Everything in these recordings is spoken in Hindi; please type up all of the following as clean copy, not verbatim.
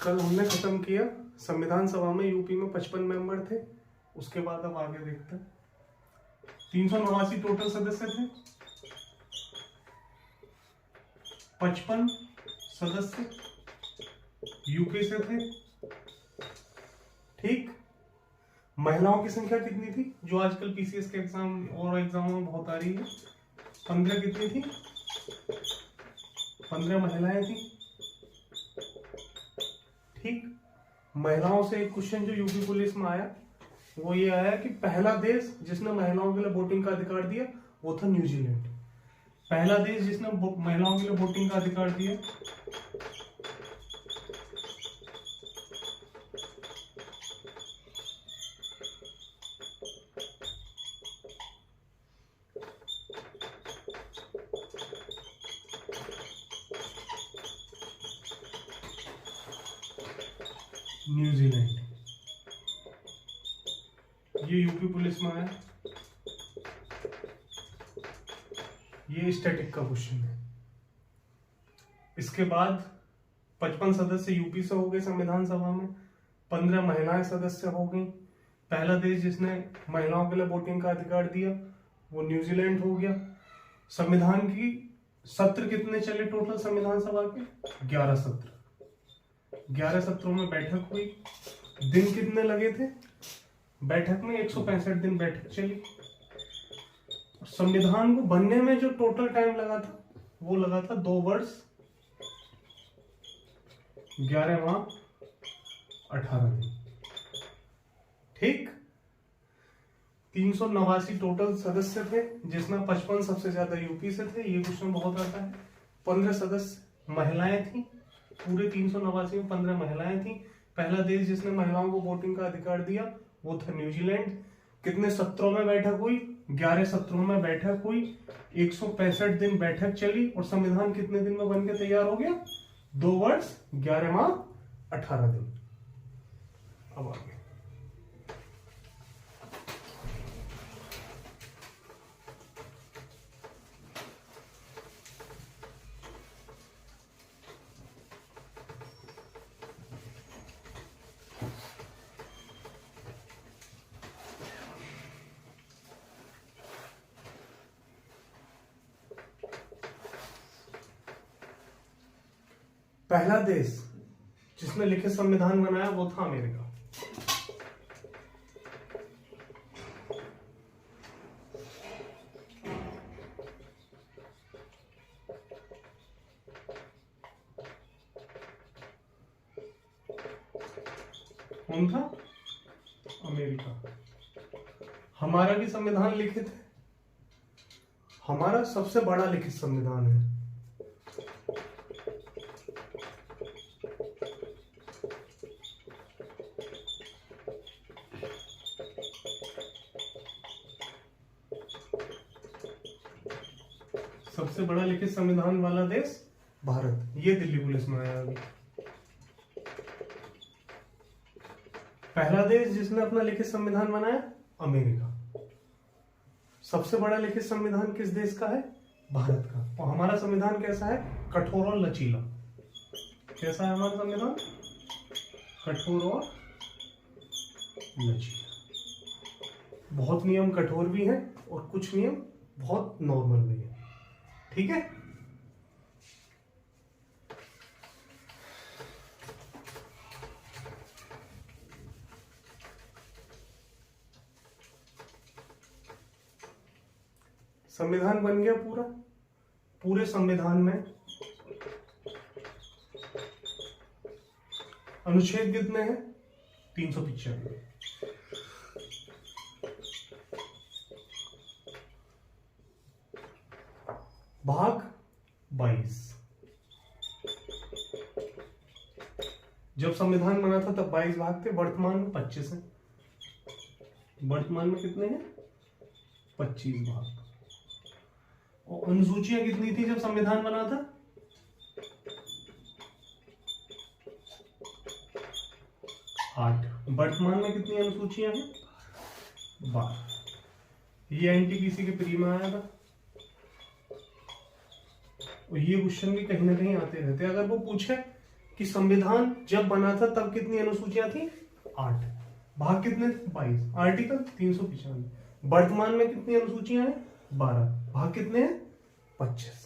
कल हमने खत्म किया संविधान सभा में यूपी में 55 मेंबर थे। उसके बाद अब आगे देखते हैं। 389 टोटल सदस्य थे, 55 सदस्य यूपी से थे। ठीक, महिलाओं की संख्या कितनी थी जो आजकल पीसीएस के एग्जाम और एग्जामों में बहुत आ रही है? 15 कितनी थी? 15 महिलाएं थी। ठीक, महिलाओं से एक क्वेश्चन जो यूपी पुलिस में आया वो ये आया कि पहला देश जिसने महिलाओं के लिए वोटिंग का अधिकार दिया वो था न्यूजीलैंड। पहला देश जिसने महिलाओं के लिए वोटिंग का अधिकार दिया, न्यूजीलैंड। ये यूपी पुलिस में आया। ये स्टैटिक का क्वेश्चन है। इसके बाद 55 सदस्य यूपी से हो गए संविधान सभा में, 15 महिलाएं सदस्य हो गई। पहला देश जिसने महिलाओं के लिए वोटिंग का अधिकार दिया वो न्यूजीलैंड हो गया। संविधान की सत्र कितने चले टोटल संविधान सभा के? 11 सत्र। 11 सत्रों में बैठक हुई। दिन कितने लगे थे बैठक में? 165 दिन बैठक चली। संविधान को बनने में जो टोटल टाइम लगा था वो लगा था 2 वर्ष 11 माह 18 दिन। ठीक, 389 टोटल सदस्य थे जिसमें 55 सबसे ज्यादा यूपी से थे। ये क्वेश्चन बहुत आता है। 15 सदस्य महिलाएं थी। पूरे 389 में 15 महिलाएं थी। पहला देश जिसने महिलाओं को वोटिंग का अधिकार दिया वो था न्यूजीलैंड। कितने सत्रों में बैठक हुई? 11 सत्रों में बैठक हुई। 165 दिन बैठक चली और संविधान कितने दिन में बनके तैयार हो गया? 2 वर्ष 11 माह 18 दिन। अब आगे पहला देश जिसने लिखित संविधान बनाया वो था अमेरिका। कौन था? अमेरिका। हमारा भी संविधान लिखित है। हमारा सबसे बड़ा लिखित संविधान है। सबसे बड़ा लिखित संविधान वाला देश भारत। ये दिल्ली पुलिस में आया अभी। पहला देश जिसने अपना लिखित संविधान बनाया अमेरिका। सबसे बड़ा लिखित संविधान किस देश का है? भारत का। और हमारा संविधान कैसा है? कठोर और लचीला। कैसा है हमारा संविधान? कठोर और लचीला। बहुत नियम कठोर भी हैं और कुछ नियम बहुत नॉर्मल भी है। ठीक है, संविधान बन गया पूरा। पूरे संविधान में अनुच्छेद कितने हैं? 395। भाग 22। जब संविधान बना था तब 22 भाग थे। वर्तमान में 25 है। वर्तमान में कितने हैं? 25 भाग। और अनुसूचियां कितनी थी जब संविधान बना था? 8। वर्तमान में कितनी अनुसूचियां हैं? 12। ये एनटीपीसी के प्री में आया था। और ये क्वेश्चन भी कहीं ना कहीं आते रहते हैं। अगर वो पूछे कि संविधान जब बना था तब कितनी अनुसूचियां थी? 8। भाग कितने थे? 22। आर्टिकल 395। वर्तमान में कितनी अनुसूचियां हैं? 12। भाग कितने हैं? 25।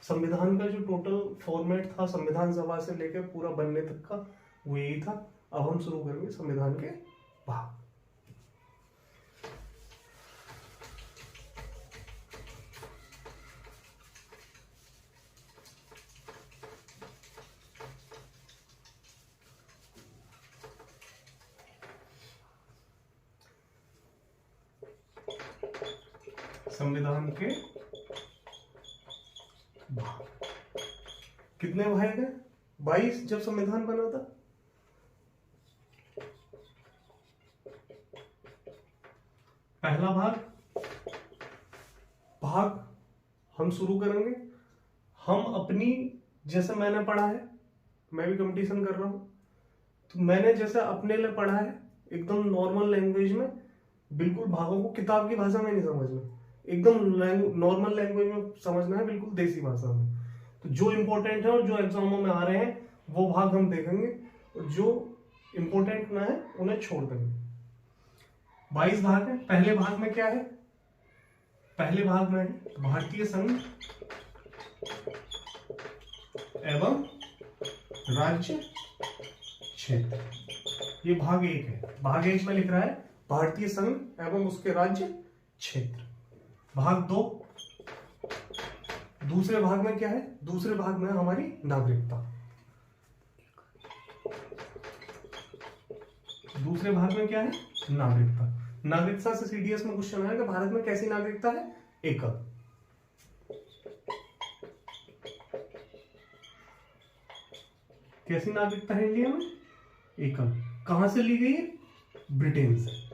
संविधान का जो टोटल फॉर्मेट था संविधान सभा से लेकर पूरा बनने तक का वो यही था। अब हम शुरू करेंगे संविधान के भाग। संविधान के भाग कितने भाग हैं? 22 जब संविधान बना था। पहला भाग हम शुरू करेंगे। हम अपनी, जैसे मैंने पढ़ा है, मैं भी कंपटीशन कर रहा हूं, तो मैंने जैसे अपने लिए पढ़ा है एकदम नॉर्मल लैंग्वेज में, बिल्कुल भागों को किताब की भाषा में नहीं समझना, एकदम नॉर्मल लैंग्वेज में समझना है, बिल्कुल देसी भाषा में। तो जो इंपॉर्टेंट है और जो एग्जामों में आ रहे हैं वो भाग हम देखेंगे, और जो इंपॉर्टेंट ना है उन्हें छोड़ देंगे। 22 भाग है। पहले भाग में क्या है? पहले भाग में है भारतीय संघ एवं राज्य क्षेत्र। ये भाग 1 है। भाग 1 में लिख रहा है भारतीय संघ एवं उसके राज्य क्षेत्र। भाग 2, दूसरे भाग में क्या है? दूसरे भाग में हमारी नागरिकता। दूसरे भाग में क्या है? नागरिकता। नागरिकता से सीडीएस में क्वेश्चन आया कि भारत में कैसी नागरिकता है? एकल। कैसी नागरिकता है इंडिया में? एकल। कहां से ली गई है? ब्रिटेन से।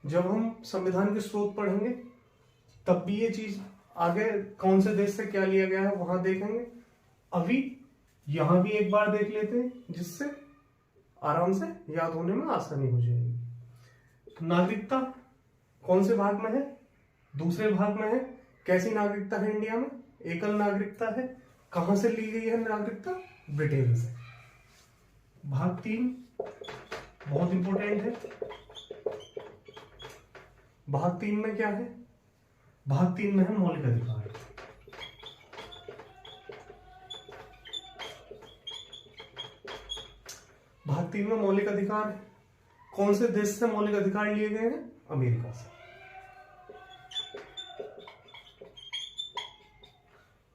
जब हम संविधान के स्रोत पढ़ेंगे तब भी ये चीज आगे कौन से देश से क्या लिया गया है वहां देखेंगे। अभी यहां भी एक बार देख लेते हैं जिससे आराम से याद होने में आसानी हो जाएगी। तो नागरिकता कौन से भाग में है? दूसरे भाग में है। कैसी नागरिकता है इंडिया में? एकल नागरिकता है। कहां से ली गई है नागरिकता? ब्रिटेन से। भाग 3 बहुत इंपॉर्टेंट है। भाग 3 में क्या है? भाग 3 में है मौलिक अधिकार। भाग 3 में मौलिक अधिकार है। कौन से देश से मौलिक अधिकार लिए गए हैं? अमेरिका से।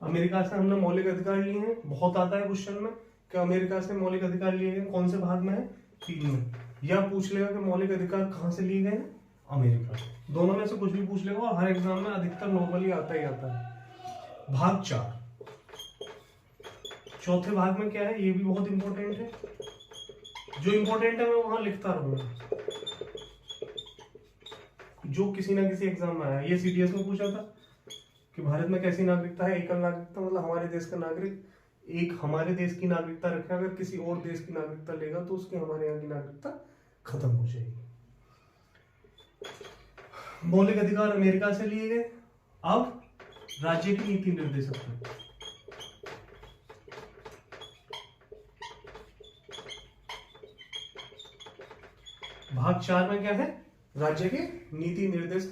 अमेरिका से हमने मौलिक अधिकार लिए हैं। बहुत आता है क्वेश्चन में कि अमेरिका से मौलिक अधिकार लिए गए। कौन से भाग में है? 3 में। या पूछ लेगा कि मौलिक अधिकार कहां से लिए गए हैं? अमेरिका। दोनों में से कुछ भी पूछ लेगा और हर एग्जाम में अधिकतर नॉर्मली आता ही आता है। भाग 4, चौथे भाग में क्या है? ये भी बहुत इंपॉर्टेंट है। जो इंपॉर्टेंट है मैं वहां लिखता रहूंगा, जो किसी ना किसी एग्जाम में आया। ये सीडीएस में पूछा था कि भारत में कैसी नागरिकता है? एकल नागरिकता, मतलब हमारे देश का नागरिक एक हमारे देश की नागरिकता रखे, अगर किसी और देश की नागरिकता लेगा तो उसकी हमारे यहाँ की नागरिकता खत्म हो जाएगी। मौलिक अधिकार अमेरिका से लिए गए। अब राज्य की नीति निर्देशक। भाग 4 में क्या है? राज्य के नीति निर्देश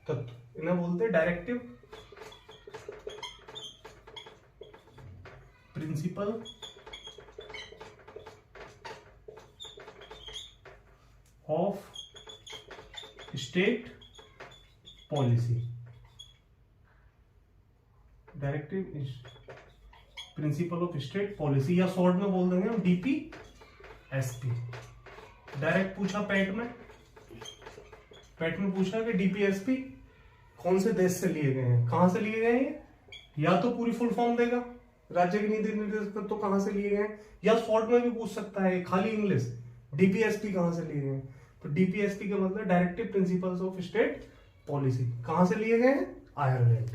तत्व। इन्हें बोलते हैं directive, principle of state policy. Directive principle of state policy, या शॉर्ट में बोल देंगे हम डीपीएसपी। डायरेक्ट पूछा पैट में पूछा कि डीपीएसपी कौन से देश से लिए गए हैं? कहां से लिए गए हैं? या तो पूरी फुल फॉर्म देगा राज्य की नीति निर्देशक तो कहां से लिए गए हैं, या शॉर्ट में भी पूछ सकता है खाली इंग्लिश, डीपीएसपी कहां से लिए गए हैं। तो डीपीएसपी का मतलब directive principles of state policy. कहां से लिए गए हैं? आयरलैंड।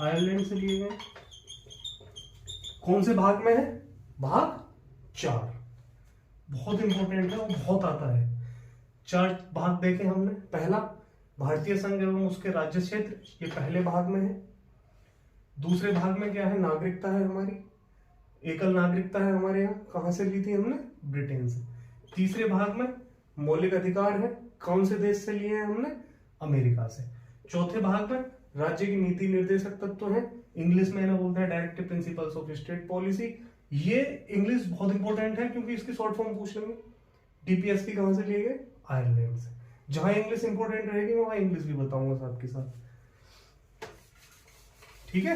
आयरलैंड से लिए गए। कौन से भाग में है? भाग 4। बहुत इंपॉर्टेंट है और बहुत आता है। 4 भाग देखे हमने। पहला भारतीय संघ एवं उसके राज्य क्षेत्र, ये पहले भाग में है। दूसरे भाग में क्या है? नागरिकता है हमारी। एकल नागरिकता है हमारे यहाँ, कहां से ली थी हमने? ब्रिटेन से। तीसरे भाग में मौलिक अधिकार है, कौन से देश से लिए हैं हमने? अमेरिका से। चौथे भाग में राज्य की नीति निर्देशक तत्व है, इंग्लिश में इन्हें बोलते हैं directive principles of state policy. ये इंग्लिश बहुत इंपॉर्टेंट है क्योंकि इसकी शॉर्ट फॉर्म पूछ लेंगे। डीपीएसपी कहां से लिए गए? आयरलैंड से। जहां इंग्लिश इंपॉर्टेंट रहेगी मैं वहां इंग्लिश भी बताऊंगा साथ के साथ, ठीक है।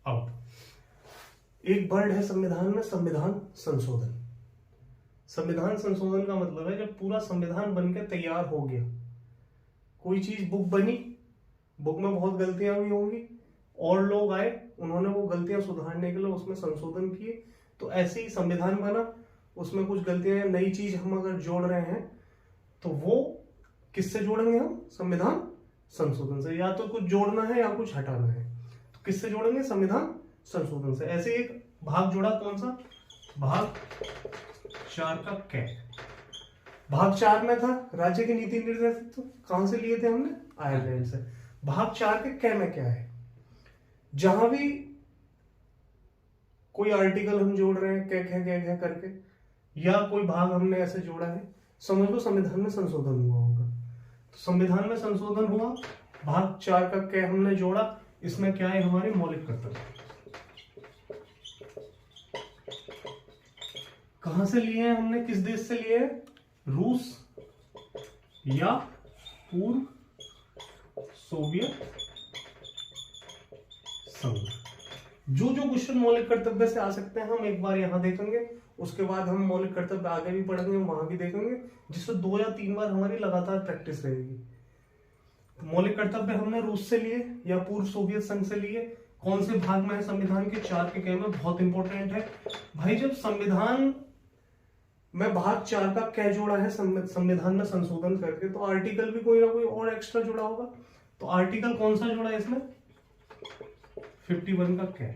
अब एक वर्ड है संविधान में, संविधान संशोधन। संविधान संशोधन का मतलब है जब पूरा संविधान बनकर तैयार हो गया, कोई चीज बुक बनी, बुक में बहुत गलतियां भी होंगी, और लोग आए, उन्होंने वो गलतियां सुधारने के लिए उसमें संशोधन किए, तो ऐसे ही संविधान बना, उसमें कुछ गलतियां, नई चीज हम अगर जोड़ रहे हैं तो वो किससे जोड़ेंगे हम? संविधान संशोधन से। या तो कुछ जोड़ना है या कुछ हटाना है, तो किससे जोड़ेंगे? संविधान संशोधन से। ऐसे एक भाग जोड़ा, कौन सा? भाग 4 का कै। भाग 4 में था राज्य की नीति निर्देशक, तो कहां से लिए थे हमने? आयरलैंड से। भाग 4 के कै में क्या है? जहां भी कोई आर्टिकल हम जोड़ रहे हैं कै करके, या कोई भाग हमने ऐसे जोड़ा है, समझ लो संविधान में संशोधन हुआ होगा। तो संविधान में संशोधन हुआ, भाग 4 का कै हमने जोड़ा, इसमें क्या है? हमारे मौलिक कर्तव्य। कहां से लिए हैं हमने? किस देश से लिए हैं? रूस या पूर्व सोवियत संघ। जो जो क्वेश्चन मौलिक कर्तव्य से आ सकते हैं हम एक बार यहां देखेंगे, उसके बाद हम मौलिक कर्तव्य आगे भी पढ़ेंगे, वहां भी देखेंगे, जिससे 2 या 3 बार हमारी लगातार प्रैक्टिस रहेगी। मौलिक कर्तव्य हमने रूस से लिए या पूर्व सोवियत संघ से लिए। कौन से भाग में है संविधान के? 4 के कै में। बहुत इंपॉर्टेंट है भाई, जब संविधान में भाग 4 का कै जोड़ा है संविधान में संशोधन करके, तो आर्टिकल भी कोई ना कोई और एक्स्ट्रा जुड़ा होगा। तो आर्टिकल कौन सा जुड़ा है इसमें? 51 का कै।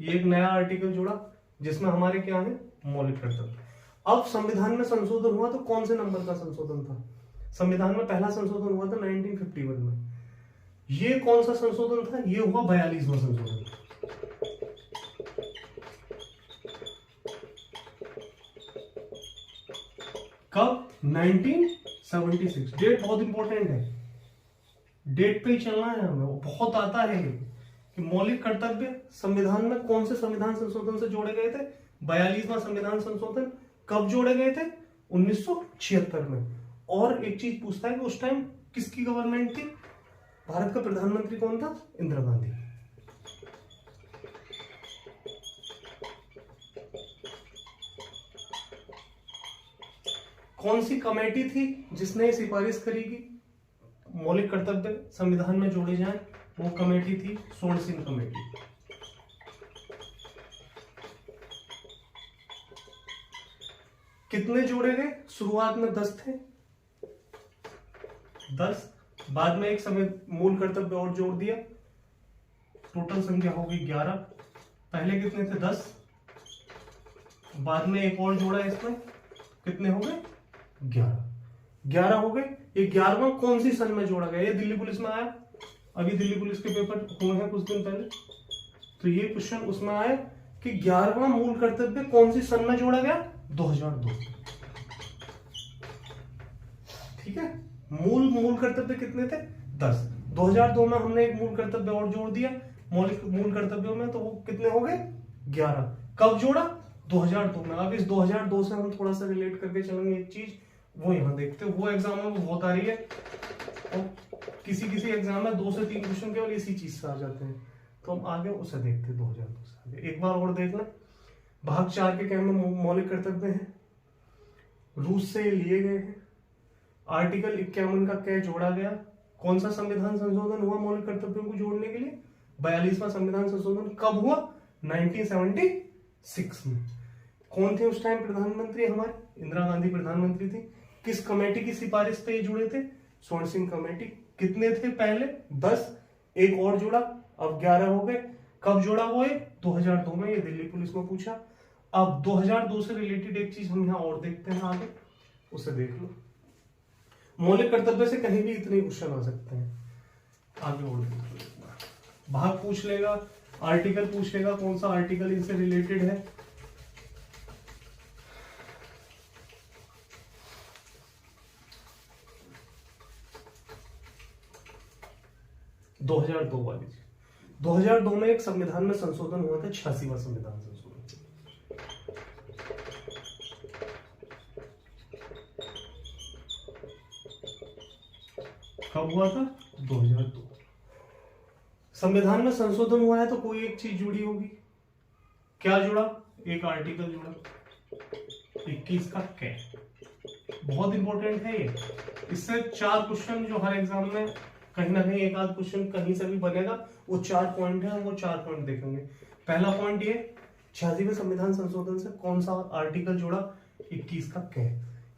ये एक नया आर्टिकल जुड़ा जिसमें हमारे क्या है? मौलिक कर्तव्य। अब संविधान में संशोधन हुआ तो कौन से नंबर का संशोधन था? संविधान में पहला संशोधन हुआ था 1951 में। ये कौन सा संशोधन था? ये हुआ 42वां संशोधन। कब? 1976। डेट बहुत इंपॉर्टेंट है, डेट पे ही चलना है हमें। बहुत आता है कि मौलिक कर्तव्य संविधान में कौन से संविधान संशोधन से जोड़े गए थे? 42वां संविधान संशोधन। कब जोड़े गए थे? 1976 में। और एक चीज पूछता है कि उस टाइम किसकी गवर्नमेंट थी? भारत का प्रधानमंत्री कौन था? इंदिरा गांधी। कौन सी कमेटी थी जिसने सिफारिश करी कि मौलिक कर्तव्य संविधान में जोड़े जाएं? वो कमेटी थी सोर्नसिन कमेटी। कितने जोड़े गए? शुरुआत में 10 थे, 10, बाद में एक समय मूल कर्तव्य और जोड़ दिया, टोटल संख्या हो गई 11। पहले कितने थे? 10, बाद में एक और जोड़ा इसमें, कितने हो गए? 11 हो गए। ये 11वां कौन सी सन में जोड़ा गया? ये दिल्ली पुलिस में आया, अभी दिल्ली पुलिस के पेपर हुए हैं कुछ दिन पहले, तो ये क्वेश्चन उसमें आया कि 11वां मूल कर्तव्य कौन सी सन में जोड़ा गया? 2002। ठीक है, मूल कर्तव्य कितने थे? 10। 2002 में हमने एक मूल कर्तव्य और जोड़ दिया मौलिक मूल कर्तव्यों में, तो वो कितने हो गए? 11। कब जोड़ा? 2002 में। अब इस 2002 से हम थोड़ा सा रिलेट करके चलेंगे, एक चीज वो यहां देखते हो, वो एग्जाम में बहुत आ रही है, और किसी किसी एग्जाम में 2 से 3 क्वेश्चन केवल इसी चीज से आ जाते हैं, तो हम आगे उसे देखते हैं। 2002 से आगे एक बार और देख लें। भाग 4 के कै में मौलिक कर्तव्य हैं, रूस से लिए गए हैं। आर्टिकल 51 का कै जोड़ा गया। कौन सा संविधान संशोधन हुआ मौलिक कर्तव्यों को जोड़ने के लिए? 42वां संविधान संशोधन। कब हुआ? 1976 में। कौन थे उस टाइम प्रधानमंत्री? हमारे इंदिरा गांधी प्रधानमंत्री थी। किस कमेटी की सिफारिश पे ये जुड़े थे? सोर्नसिन कमेटी। कितने थे पहले? 10, एक और जुड़ा, अब 11 हो गए। कब जोड़ा वो है? 2002 में, ये दिल्ली पुलिस में पूछा। अब 2002 से रिलेटेड एक चीज हम यहाँ और देखते हैं आगे, उसे देख लो। मौलिक कर्तव्य से कहीं भी इतने क्वेश्चन आ सकते हैं, आगे और देख लो। भाग पूछ लेगा, आर्टिकल पूछ लेगा, कौन सा आर्टिकल इनसे रिलेटेड है। दो 2002 वाली चीज, 2002 में एक संविधान में संशोधन हुआ था, 86वां संविधान संशोधन। कब हुआ था? 2002। संविधान में संशोधन हुआ है तो कोई एक चीज जुड़ी होगी। क्या जुड़ा? एक आर्टिकल जुड़ा, 21 का कै। बहुत इंपॉर्टेंट है ये। इससे 4 क्वेश्चन जो हर एग्जाम में कहीं ना कहीं एक आध क्वेश्चन कहीं से भी बनेगा, वो 4 पॉइंट है, हम वो 4 पॉइंट देखेंगे। पहला पॉइंट ये, 86वें संविधान संशोधन से कौन सा आर्टिकल जुड़ा? 21 का कै।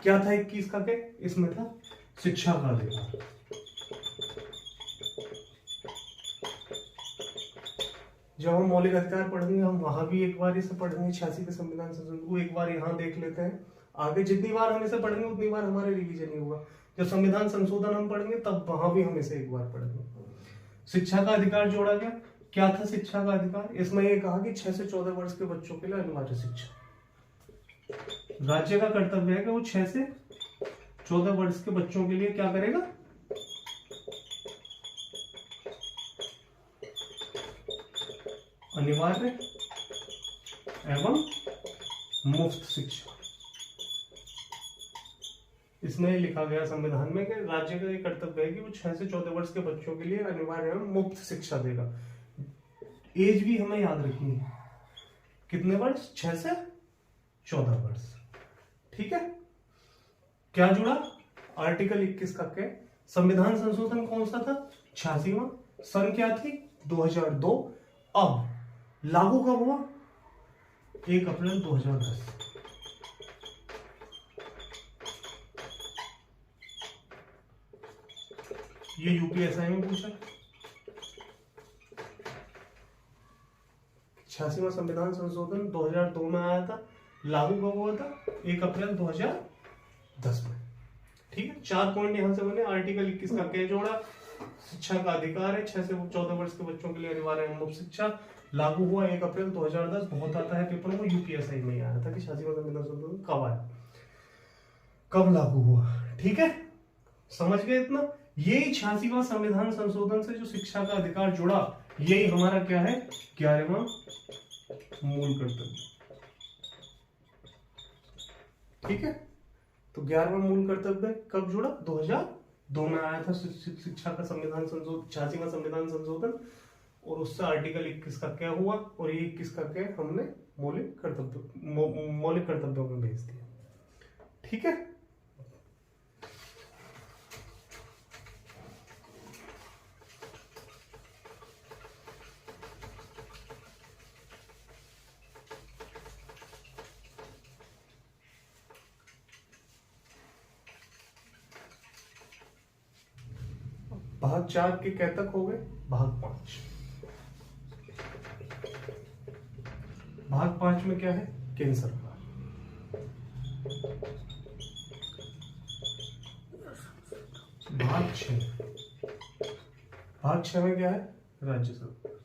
क्या था 21 का कै? इसमें था शिक्षा का अधिकार। जब हम मौलिक अधिकार पढ़ेंगे, हम वहां भी एक बार इसे पढ़ेंगे, 86वें संविधान संशोधन को एक बार यहाँ देख लेते हैं। आगे जितनी बार हम इसे पढ़ेंगे उतनी बार हमारे रिवीजन ही होगा। जब संविधान संशोधन हम पढ़ेंगे तब वहां भी हम इसे एक बार पढ़ेंगे। शिक्षा का अधिकार जोड़ा गया। क्या था शिक्षा का अधिकार? इसमें यह कहा कि 6 से 14 वर्ष के बच्चों के लिए अनिवार्य शिक्षा। राज्य का कर्तव्य है कि वो 6 से 14 वर्ष के बच्चों के लिए क्या करेगा? अनिवार्य एवं मुफ्त शिक्षा। इसमें लिखा गया संविधान में कि राज्य का एक कर्तव्य है कि वो 6 से 14 वर्ष के बच्चों के लिए अनिवार्य एवं मुफ्त शिक्षा देगा। एज भी हमें याद रखनी है, कितने वर्ष? 6 से 14 वर्ष। ठीक है। क्या जुड़ा? आर्टिकल 21 का क्या? संविधान संशोधन कौन सा था? 86वां। सन क्या थी? 2002। अब लागू कब हुआ? 1 अप्रैल 2010। ये यूपीएसआई में पूछा। 86वां संविधान संशोधन 2002 में आया था, लागू कब हुआ था? 1 अप्रैल 2010 में। ठीक है। 4 पॉइंट यहां से बने। आर्टिकल 21 का क्या जोड़ा? शिक्षा का अधिकार है, 6 से 14 वर्ष के बच्चों के लिए अनिवार्य है मुफ्त शिक्षा। लागू हुआ 1 अप्रैल 2010। बहुत आता है पेपर में, यूपीएसआई में ही आया था कि 86वां संविधान संशोधन कब आया, कब लागू हुआ। ठीक है, समझ गए इतना? यही 86वां संविधान संशोधन से जो शिक्षा का अधिकार जुड़ा, यही हमारा क्या है? 11वां मूल कर्तव्य। ठीक है। तो 11वां मूल कर्तव्य कब जुड़ा? 2002 में आया था शिक्षा का संविधान संशोधन, 86वां संविधान संशोधन, और उससे आर्टिकल 21 का क्या हुआ, और ये 21 का क्या हमने मौलिक कर्तव्यों में भेज दिया। ठीक है। भाग 4 के क्या तक हो गए? भाग 5। भाग 5 में क्या है? केंद्र सरकार। भाग 6, भाग 6 में क्या है? राज्य सरकार।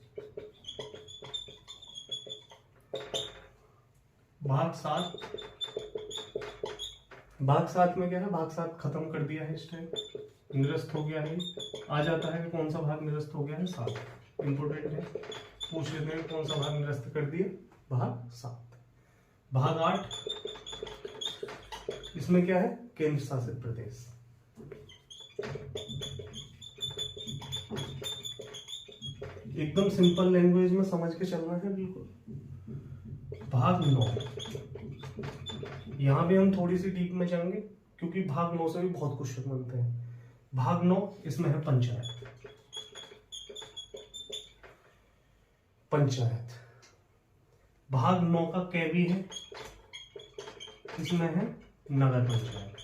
भाग 7, भाग 7 में क्या है? भाग 7 खत्म कर दिया है इस टाइम, निरस्त हो गया है। आ जाता है कि कौन सा भाग निरस्त हो गया है? 7। इंपोर्टेंट है, पूछ लेते हैं कौन सा भाग निरस्त कर दिया? भाग 7। भाग 8, इसमें क्या है? केंद्र शासित प्रदेश। एकदम सिंपल लैंग्वेज में समझ के चलना है बिल्कुल। भाग 9, यहां भी हम थोड़ी सी डीप में जाएंगे क्योंकि भाग 9 से भी बहुत क्वेश्चन बनते हैं। भाग 9, इसमें है पंचायत। पंचायत भाग 9 का कै भी है, इसमें है नगर पंचायत।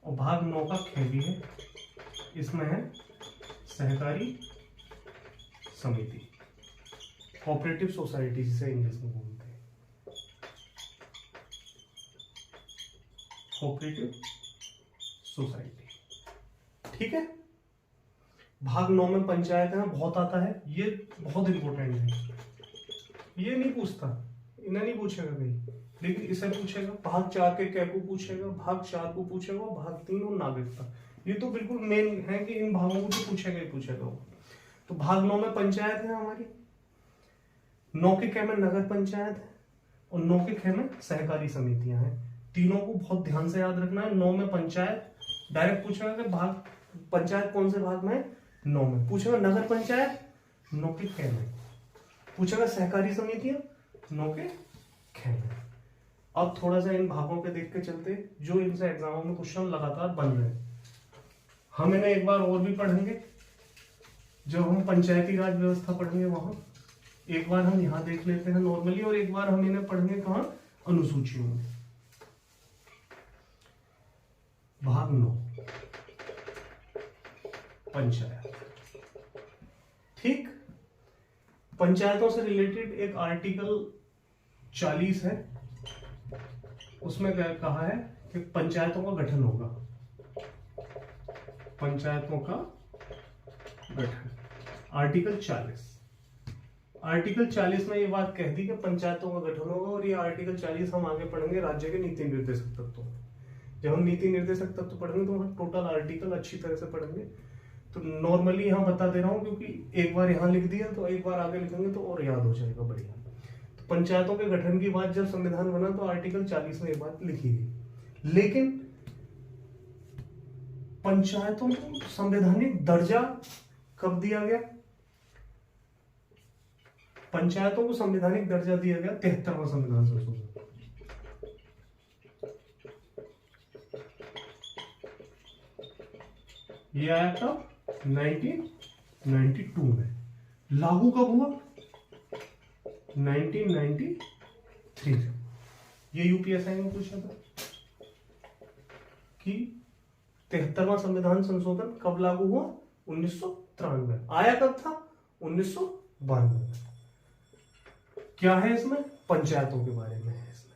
और भाग 9 का खे भी है, इसमें है सहकारी समिति, कोऑपरेटिव सोसाइटी जिसे इंग्लिश में बोलते हैं, कोऑपरेटिव सोसाइटी। ठीक है। भाग 9 में पंचायत है, बहुत आता है, ये बहुत इंपॉर्टेंट है, ये नहीं पूछता, इन्हें नहीं पूछेगा कहीं, लेकिन इसे पूछेगा। भाग 4 के कै को पूछेगा, भाग 4 को पूछेगा, भाग 3 और नागरिकता, ये तो बिल्कुल मेन है कि इन भागों को तो पूछेगा ही पूछेगा वो। तो भाग 9 में पंचायत है हमारी, 9 के कै में नगर पंचायत है और 9 के ख में सहकारी समितियां हैं। तीनों को बहुत ध्यान से याद रखना है। 9 में पंचायत, डायरेक्ट पूछेगा कि भाग पंचायत कौन से भाग में है, 9 में। पूछेगा नगर पंचायत, 9 के ख में। पूछेगा सहकारी समितियां, 9 के ख में। अब थोड़ा सा इन भागों पे देख के चलते जो इनसे एग्जामों में क्वेश्चन लगातार बन रहे हैं। हम इन्हें एक बार और भी पढ़ेंगे जब हम पंचायती राज व्यवस्था पढ़ेंगे वहां। एक बार हम यहाँ देख लेते हैं नॉर्मली, और एक बार हम इन्हें पढ़ेंगे कहां, अनुसूचियों में। भाग 9 पंचायत। ठीक। पंचायतों से रिलेटेड एक आर्टिकल 40 है, उसमें क्या कहा है कि पंचायतों का गठन होगा, पंचायतों का गठन। आर्टिकल 40, आर्टिकल 40 में ये बात कह दी कि पंचायतों का गठन होगा, और ये आर्टिकल 40 हम आगे पढ़ेंगे राज्य के नीति निर्देशक तत्वों में। जब हम नीति निर्देशक तत्व पढ़ेंगे तो हम टोटल आर्टिकल अच्छी तरह से पढ़ेंगे। तो नॉर्मली यहाँ बता दे रहा हूँ क्योंकि एक बार यहाँ लिख दिया तो एक बार आगे लिखेंगे तो और याद हो जाएगा बढ़िया। तो पंचायतों के गठन की बात जब संविधान बना तो आर्टिकल 40 में ये बात लिखी गई, लेकिन पंचायतों को संवैधानिक दर्जा कब दिया गया? पंचायतों को संवैधानिक दर्जा दिया गया 73वां संविधान संशोधन। ये आया था 1992 में। लागू कब हुआ? 1993। ये यूपीएसआई में पूछा था कि 73वां संविधान संशोधन कब लागू हुआ? 1993। आया कब था? 1992 में। क्या है इसमें? पंचायतों के बारे में है इसमें।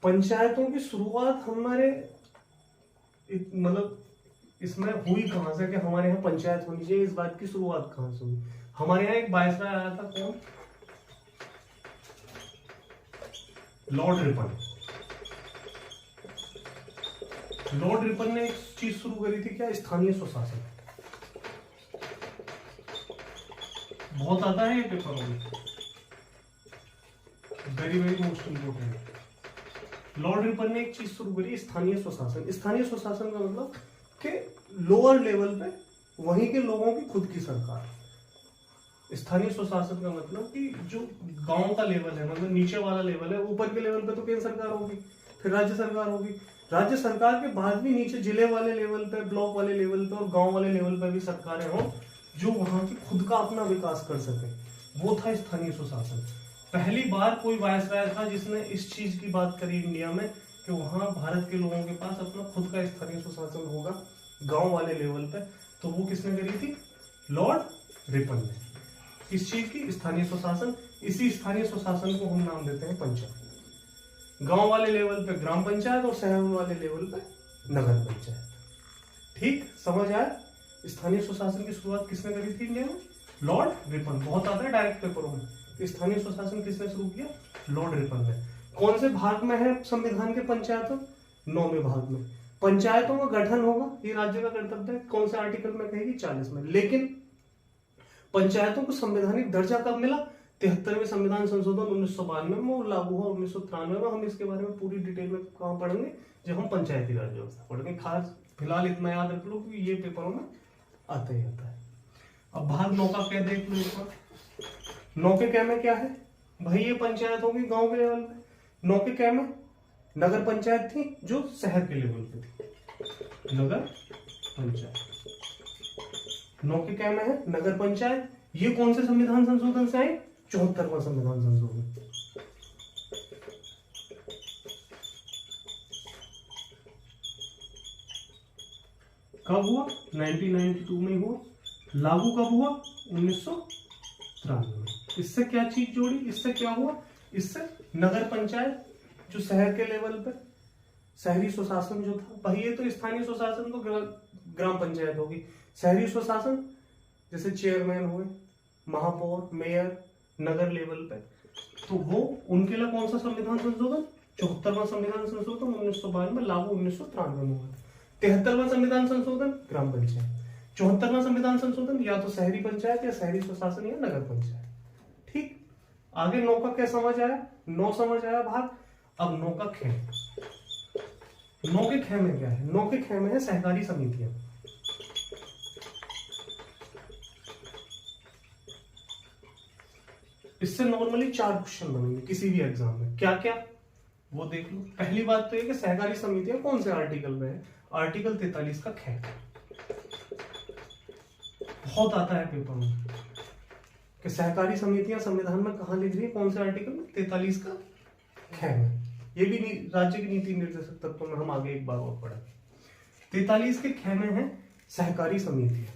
पंचायतों की शुरुआत हमारे मतलब इसमें हुई कहां से कि हमारे यहाँ पंचायत होनी चाहिए, इस बात की शुरुआत कहां से हुई? हमारे यहाँ एक वायसराय आया था, कौन? Lord Ripon. लॉर्ड रिपन ने एक चीज शुरू करी थी, क्या? स्थानीय स्वशासन। बहुत आता है ये पेपर में, very very most important. Lord Ripon ने एक चीज शुरू करी, स्थानीय स्वशासन। स्थानीय स्वशासन का मतलब कि लोअर लेवल पे वहीं के लोगों की खुद की सरकार। स्थानीय स्वशासन का मतलब कि जो गांव का लेवल है, मतलब नीचे वाला लेवल है, ऊपर के लेवल पे तो केंद्र सरकार होगी, फिर राज्य सरकार होगी। राज्य सरकार के बाद भी नीचे जिले वाले लेवल पे, ब्लॉक वाले लेवल पे और गांव वाले लेवल पे भी सरकारें हों जो वहां की खुद का अपना विकास कर सके, वो था स्थानीय स्वशासन। पहली बार कोई वायसराय था जिसने इस चीज की बात करी इंडिया में कि वहां भारत के लोगों के पास अपना खुद का स्थानीय स्वशासन होगा गांव वाले लेवल पे। तो वो किसने करी थी? लॉर्ड रिपन ने। किस चीज की? स्थानीय स्वशासन। इसी स्थानीय स्वशासन को हम नाम देते हैं पंचायत। गांव वाले लेवल पे ग्राम पंचायत और शहर वाले लेवल पे नगर पंचायत। ठीक, समझ आया? स्थानीय स्वशासन की शुरुआत किसने करी थी इंडिया में? Lord Ripon. बहुत आता है डायरेक्ट पेपरों में। स्थानीय स्वशासन किसने शुरू किया? लॉर्ड रिपन ने। कौन से भाग में है संविधान के पंचायतों? 9वें भाग में। पंचायतों का गठन होगा, ये राज्य का कर्तव्य है। कौन से आर्टिकल में कहेगी? 40 में। लेकिन पंचायतों को संवैधानिक दर्जा कब मिला? 73वें संविधान संशोधन 1992 में, और लागू हुआ 1993 में। हम इसके बारे में पूरी डिटेल में कहां पढ़ेंगे? जब हम पंचायती राज व्यवस्था पढ़ेंगे। खास फिलहाल इतना याद रख लो कि ये पेपरों में आता ही आता है। अब भाग 9 का क्या देख लो एक बार। 9 के कै में क्या है भाई? ये पंचायत होगी गांव के लेवल पे। 9 के कै में नगर पंचायत थी जो शहर के लेवल पे थी, नगर पंचायत। 9 के कै में है नगर पंचायत। ये कौन से संविधान संशोधन से आए? 74वां संविधान संशोधन। कब हुआ? 1992 में हुआ। लागू कब हुआ? 1993 में। इससे क्या चीज जोड़ी? इससे क्या हुआ? इससे नगर पंचायत जो शहर के लेवल पे, शहरी स्वशासन जो था, भाई ये तो स्थानीय स्वशासन तो ग्राम पंचायत होगी। शहरी स्वशासन जैसे चेयरमैन हुए, महापौर, मेयर, नगर लेवल पे, तो वो उनके लिए कौन सा संविधान संशोधन? 74वां संविधान संशोधन 1992 लागू 1993 में हुआ। 73वां संविधान संशोधन ग्राम पंचायत। 74वां संविधान संशोधन या तो शहरी पंचायत या शहरी स्वशासन या नगर पंचायत। ठीक, आगे 9 का क्या समझ आया? 9 समझ आया भाग। अब 9 का ख। 9 के ख में क्या है? 9 के ख में है सहकारी समितियां। इससे नॉर्मली 4 क्वेश्चन बनेंगे किसी भी एग्जाम में। क्या क्या वो देख लो। पहली बात तो ये कि सहकारी समितियां कौन से आर्टिकल में है? आर्टिकल 43 का ख। बहुत आता है पेपर में कि सहकारी समितियां संविधान में कहां लिख रही है, कौन से आर्टिकल में? 43 का ख में। ये भी राज्य की नीति निर्देशक तत्व में हम आगे एक बार और पढ़ेंगे। 43 के ख में है सहकारी समितियां।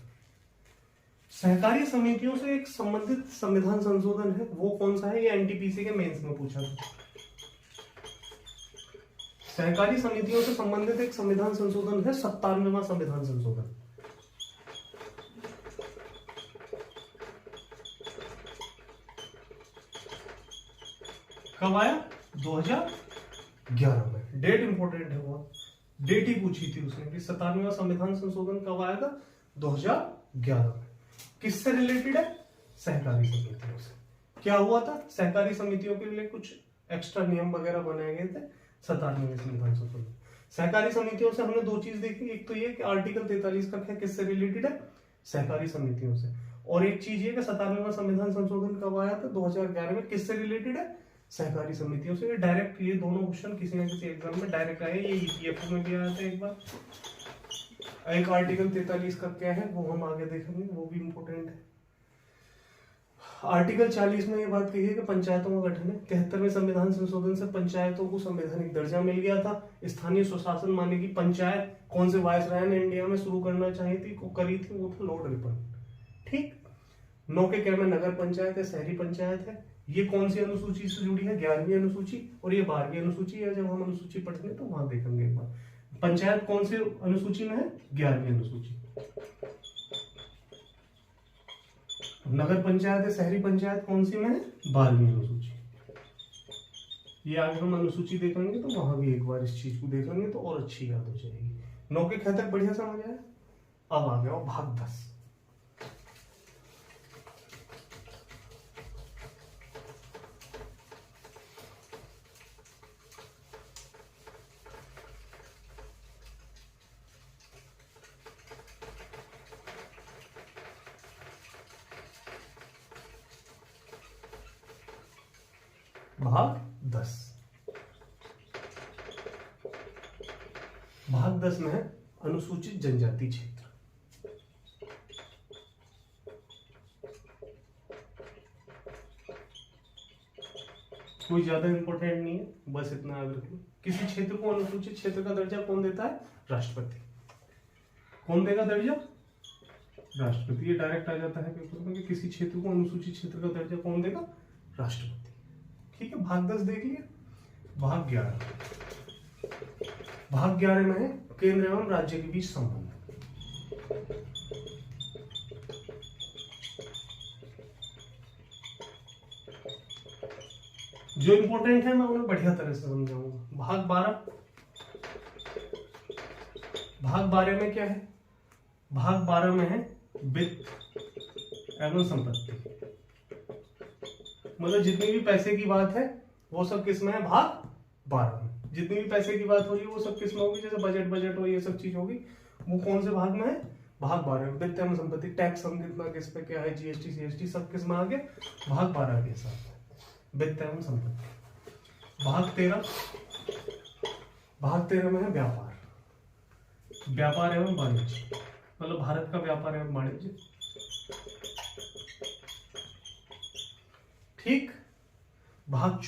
सहकारी समितियों से एक संबंधित संविधान संशोधन है, वो कौन सा है? ये एनटीपीसी के मेंस में पूछा था। सहकारी समितियों से संबंधित एक संविधान संशोधन है 97वां संविधान संशोधन। कब आया? 2011 में। डेट इंपॉर्टेंट है बहुत, डेट ही पूछी थी उसने कि 97वां संविधान संशोधन कब आया था? 2011 में। किससे रिलेटेड है? सहकारी समितियों से। क्या हुआ था? सहकारी समितियों के लिए कुछ एक्स्ट्रा नियम वगैरह बनाए गए थे 97वें संविधान संशोधन। सहकारी समितियों से हमने 2 चीज देखी। एक तो ये कि आर्टिकल 43 का क्या किससे रिलेटेड है? सहकारी समितियों से। और एक चीज ये कि 97वां संविधान संशोधन कब आया था? 2011 में। किससे रिलेटेड है? सहकारी समितियों से। डायरेक्ट ये दोनों क्वेश्चन किसी न किसी एग्जाम में डायरेक्ट आए। ये ईपीएफओ में भी आया था एक बार। एक आर्टिकल 43 का क्या है वो हम आगे देखेंगे, वो भी इंपॉर्टेंट है। आर्टिकल 40 में ये बात कही है कि पंचायतों का गठन है। 73वें संविधान संशोधन से पंचायतों को संवैधानिक दर्जा मिल गया था। स्थानीय स्वशासन माने की पंचायत कौन से वायसराय ने इंडिया में शुरू करना चाहिए थी, करी थी? वो था लॉर्ड रिपन। ठीक। 9 के क्या में नगर पंचायत है, शहरी पंचायत है। ये कौन सी अनुसूची से जुड़ी है? 11वीं अनुसूची। और ये 12वीं अनुसूची है। जब हम अनुसूची पढ़ेंगे तो वहां देखेंगे एक बार। पंचायत कौन सी अनुसूची में है? 11वीं अनुसूची। नगर पंचायत है, शहरी पंचायत कौन सी में है? 12वीं अनुसूची। ये आगे हम अनुसूची देखेंगे तो वहां भी एक बार इस चीज को देखेंगे तो और अच्छी याद हो जाएगी। 9 के ख तक बढ़िया समझ आया। अब आ गया भाग 10। भाग 10। भाग 10 में है अनुसूचित जनजाति क्षेत्र। कोई ज्यादा इंपॉर्टेंट नहीं है, बस इतना याद रखिए। किसी क्षेत्र को अनुसूचित क्षेत्र का दर्जा कौन देता है? राष्ट्रपति। कौन देगा दर्जा? राष्ट्रपति। ये डायरेक्ट आ जाता है पेपर में कि किसी क्षेत्र को अनुसूचित क्षेत्र का दर्जा कौन देगा? राष्ट्रपति। ठीक है, भाग 10 देख लिया। भाग 11। भाग 11 में है केंद्र एवं राज्य के बीच संबंध। जो इंपॉर्टेंट है मैं उन्हें बढ़िया तरह से समझाऊंगा। भाग 12। भाग 12 में क्या है? भाग 12 में है वित्त एवं संपत्ति। मतलब जितनी भी पैसे की बात है वो सब किस में है? भाग 12 में। जितनी भी पैसे की बात हो रही है वो सब किस में होगी? जैसे बजट हो, ये सब चीज होगी, वो कौन से भाग में है? भाग 12 में। वित्त एवं संपत्ति, टैक्स हम कितना किस पे क्या है, जीएसटी सीएसटी सब किस में आ गया? भाग 12 के साथ वित्त एवं संपत्ति। भाग 13। भाग 13 में है व्यापार, व्यापार एवं वाणिज्य, मतलब भारत का व्यापार एवं वाणिज्य। ठीक। भाग